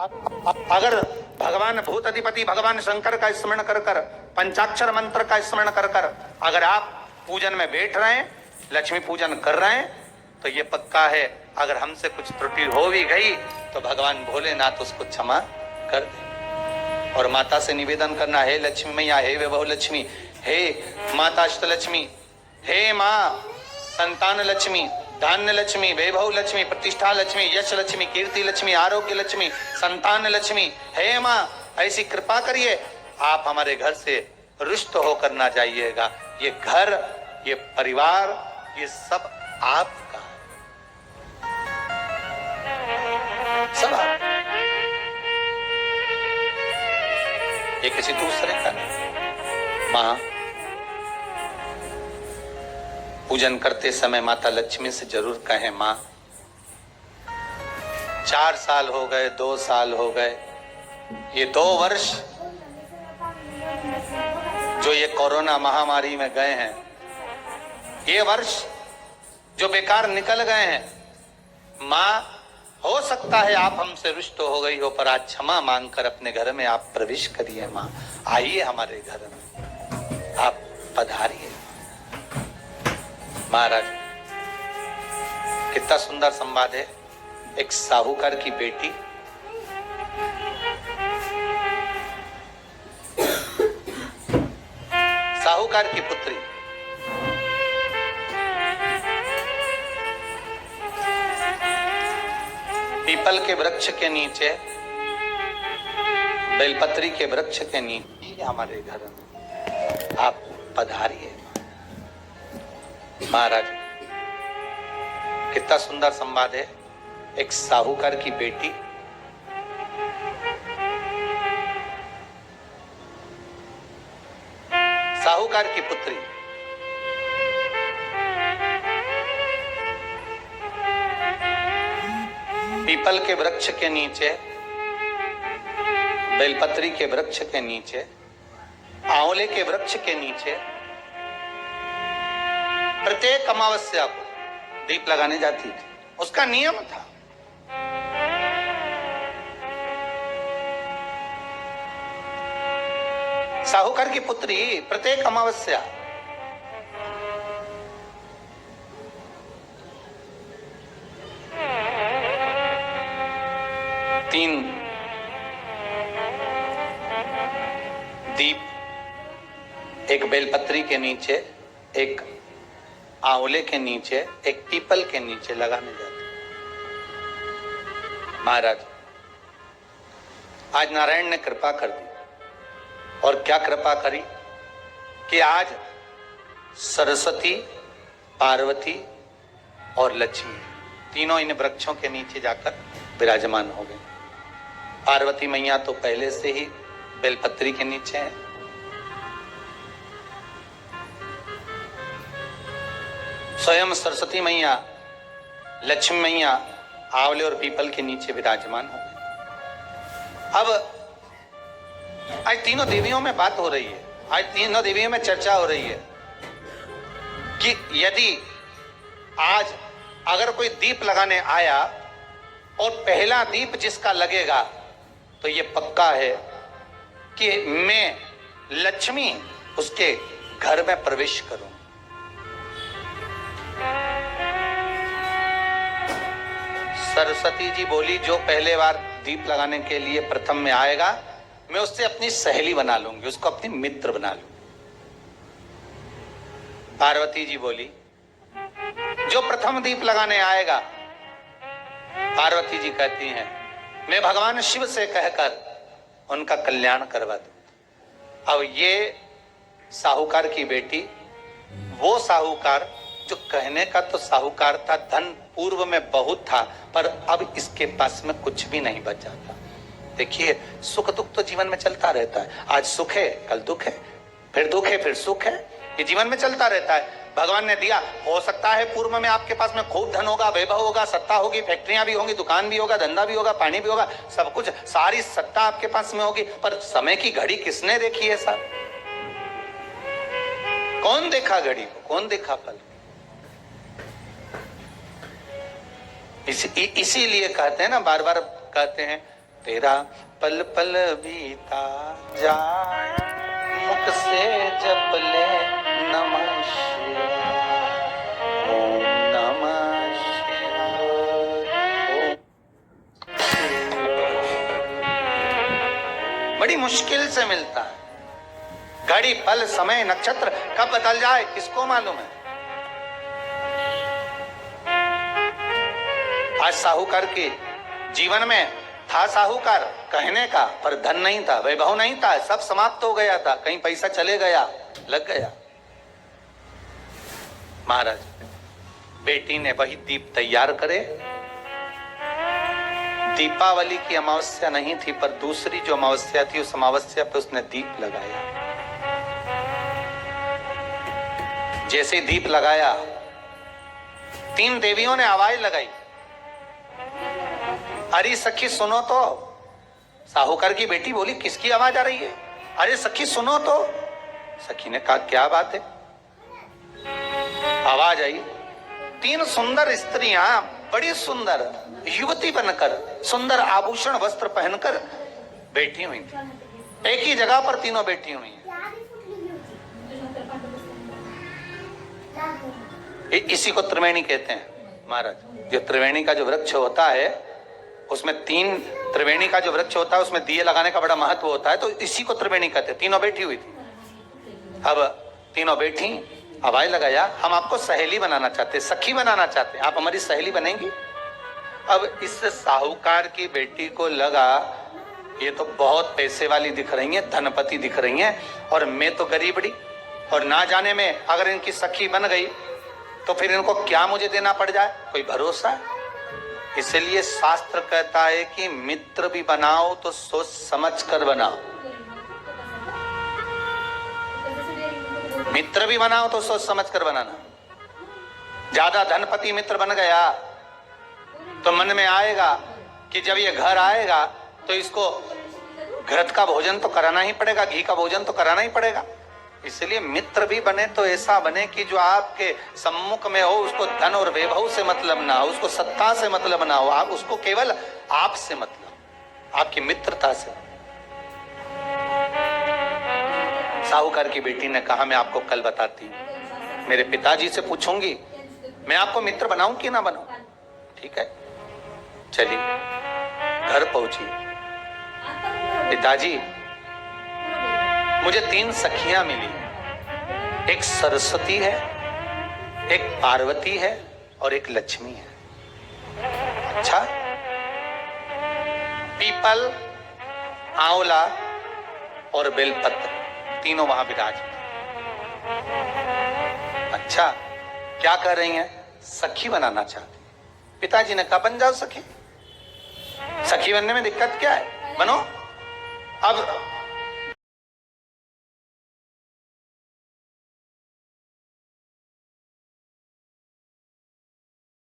अगर भगवान भूत अधिपति भगवान शंकर का स्मरण कर कर, पंचाक्षर मंत्र का स्मरण कर कर अगर आप पूजन में बैठ रहे हैं, लक्ष्मी पूजन कर रहे हैं, तो ये पक्का है अगर हमसे कुछ त्रुटि हो भी गई तो भगवान भोलेनाथ उसको क्षमा कर दे। और माता से निवेदन करना, हे लक्ष्मी मैया, हे वैभव लक्ष्मी, हे माता अष्टलक्ष्मी, हे माँ संतान लक्ष्मी, धान्य लक्ष्मी, वैभव लक्ष्मी, प्रतिष्ठा लक्ष्मी, यश लक्ष्मी, कीर्ति लक्ष्मी, आरोग्य लक्ष्मी, संतान लक्ष्मी, हे माँ ऐसी कृपा करिए, आप हमारे घर से रुष्ट होकर ना जाइएगा। ये घर, ये परिवार, ये सब आपका सब आप, ये किसी दूसरे का नहीं। माँ पूजन करते समय माता लक्ष्मी से जरूर कहें, माँ 4 साल हो गए, 2 साल हो गए, ये 2 वर्ष जो ये कोरोना महामारी में गए हैं, ये वर्ष जो बेकार निकल गए हैं, माँ हो सकता है आप हमसे रुष्ट हो गई हो, पर आज क्षमा मांगकर अपने घर में आप प्रवेश करिए। माँ आइए हमारे घर में, आप पधारिए। महाराज कितना सुंदर संवाद है। एक साहूकार की बेटी साहूकार की पुत्री पीपल के वृक्ष के नीचे, बेलपत्री के वृक्ष के नीचे हमारे घर में आप पधारिए। महाराज कितना सुंदर संवाद है। एक साहूकार की बेटी साहूकार की पुत्री पीपल के वृक्ष के नीचे, बेलपत्री के वृक्ष के नीचे, आंवले के वृक्ष के नीचे प्रत्येक अमावस्या को दीप लगाने जाती थी। उसका नियम था। साहूकार की पुत्री प्रत्येक अमावस्या तीन दीप, एक बेलपत्री के नीचे, एक आंवले के नीचे, एक पीपल के नीचे लगाने जाते। महाराज आज नारायण ने कृपा कर दी, और क्या कृपा करी कि आज सरस्वती, पार्वती और लक्ष्मी तीनों इन वृक्षों के नीचे जाकर विराजमान हो गए। पार्वती मैया तो पहले से ही बेलपत्री के नीचे है, स्वयं सरस्वती मैया, लक्ष्मी मैया आंवले और पीपल के नीचे विराजमान हो गए। अब आज तीनों देवियों में बात हो रही है, आज तीनों देवियों में चर्चा हो रही है कि यदि आज अगर कोई दीप लगाने आया और पहला दीप जिसका लगेगा, तो ये पक्का है कि मैं लक्ष्मी उसके घर में प्रवेश करूं। सरस्वती जी बोली, जो पहले बार दीप लगाने के लिए प्रथम में आएगा, मैं उससे अपनी सहेली बना लूंगी, उसको अपनी मित्र बना लूंगी। पार्वती जी बोली, जो प्रथम दीप लगाने आएगा, पार्वती जी कहती हैं, मैं भगवान शिव से कहकर उनका कल्याण करवा दूं। अब ये साहूकार की बेटी, वो साहूकार जो कहने का तो साहूकार था, धन पूर्व में बहुत था, पर अब इसके पास में कुछ भी नहीं बचा था। देखिए, सुख दुख तो जीवन में चलता रहता है। आज सुख है, कल दुख है, फिर दुख है, फिर सुख है, ये जीवन में चलता रहता है। भगवान ने दिया, हो सकता है पूर्व में आपके पास में खूब धन होगा, वैभव होगा, सत्ता होगी, फैक्ट्रियां भी होंगी, दुकान भी होगा, धंधा भी होगा, पानी भी होगा, सब कुछ, सारी सत्ता आपके पास में होगी, पर समय की घड़ी किसने देखी है साहब? कौन देखा घड़ी को, कौन देखा पल? इसीलिए कहते हैं ना, बार बार कहते हैं तेरा पल पल बीता जाए, मुख से जप ले नमः शिवाय, ओम नमः शिवाय। बड़ी मुश्किल से मिलता है। घड़ी पल समय नक्षत्र कब बदल जाए किसको मालूम है। आज साहूकार के जीवन में था साहूकार कहने का, पर धन नहीं था, वैभव नहीं था, सब समाप्त हो गया था। कहीं पैसा चले गया, लग गया। महाराज बेटी ने वही दीप तैयार करे। दीपावली की अमावस्या नहीं थी, पर दूसरी जो अमावस्या थी उस अमावस्या पे उसने दीप लगाया। जैसे दीप लगाया, 3 देवियों ने आवाज लगाई, अरे सखी सुनो तो। साहूकार की बेटी बोली किसकी आवाज आ रही है? अरे सखी सुनो तो। सखी ने कहा क्या बात है? आवाज आई, 3 सुंदर स्त्रियां बड़ी सुंदर युवती बनकर, सुंदर आभूषण वस्त्र पहनकर बैठी हुई थी। एक ही जगह पर तीनों बैठी हुई हैं। इसी को त्रिवेणी कहते हैं महाराज। जो त्रिवेणी का जो वृक्ष होता है उसमें 3 त्रिवेणी का जो वृक्ष होता है उसमें दिए लगाने का बड़ा महत्व होता है, तो इसी को त्रिवेणी कहते हैं। तीनों बैठी हुई थी। अब तीनों बैठी, आवाज लगाया, हम आपको सहेली बनाना चाहते, सखी बनाना चाहते, आप हमारी सहेली बनेंगी? अब इस साहूकार की बेटी को लगा ये तो बहुत पैसे वाली दिख रही है, धनपति दिख रही है, और मैं तो गरीबड़ी, और ना जाने में अगर इनकी सखी बन गई तो फिर इनको क्या मुझे देना पड़ जाए, कोई भरोसा है? इसलिए शास्त्र कहता है कि मित्र भी बनाओ तो सोच समझ कर बनाओ। मित्र भी बनाओ तो सोच समझ कर बनाना। ज्यादा धनपति मित्र बन गया तो मन में आएगा कि जब ये घर आएगा तो इसको घृत का भोजन तो कराना ही पड़ेगा, घी का भोजन तो कराना ही पड़ेगा। इसलिए मित्र भी बने तो ऐसा बने कि जो आपके सम्मुख में हो, उसको धन और वैभव से मतलब ना हो, उसको सत्ता से मतलब ना हो, आप उसको केवल आपसे मतलब, आपकी मित्रता से। साहूकार की बेटी ने कहा मैं आपको कल बताती हूं, मेरे पिताजी से पूछूंगी मैं आपको मित्र बनाऊं कि ना बनाऊं। ठीक है, चलिए घर पहुंची। पिताजी मुझे 3 सखियां मिली, एक सरस्वती है, एक पार्वती है और एक लक्ष्मी है। अच्छा, पीपल, आंवला और बेलपत्र तीनों वहां विराजमान। अच्छा, क्या कर रही हैं? सखी बनाना चाहती। पिताजी ने कहा बन जाओ सखी, सखी बनने में दिक्कत क्या है, बनो। अब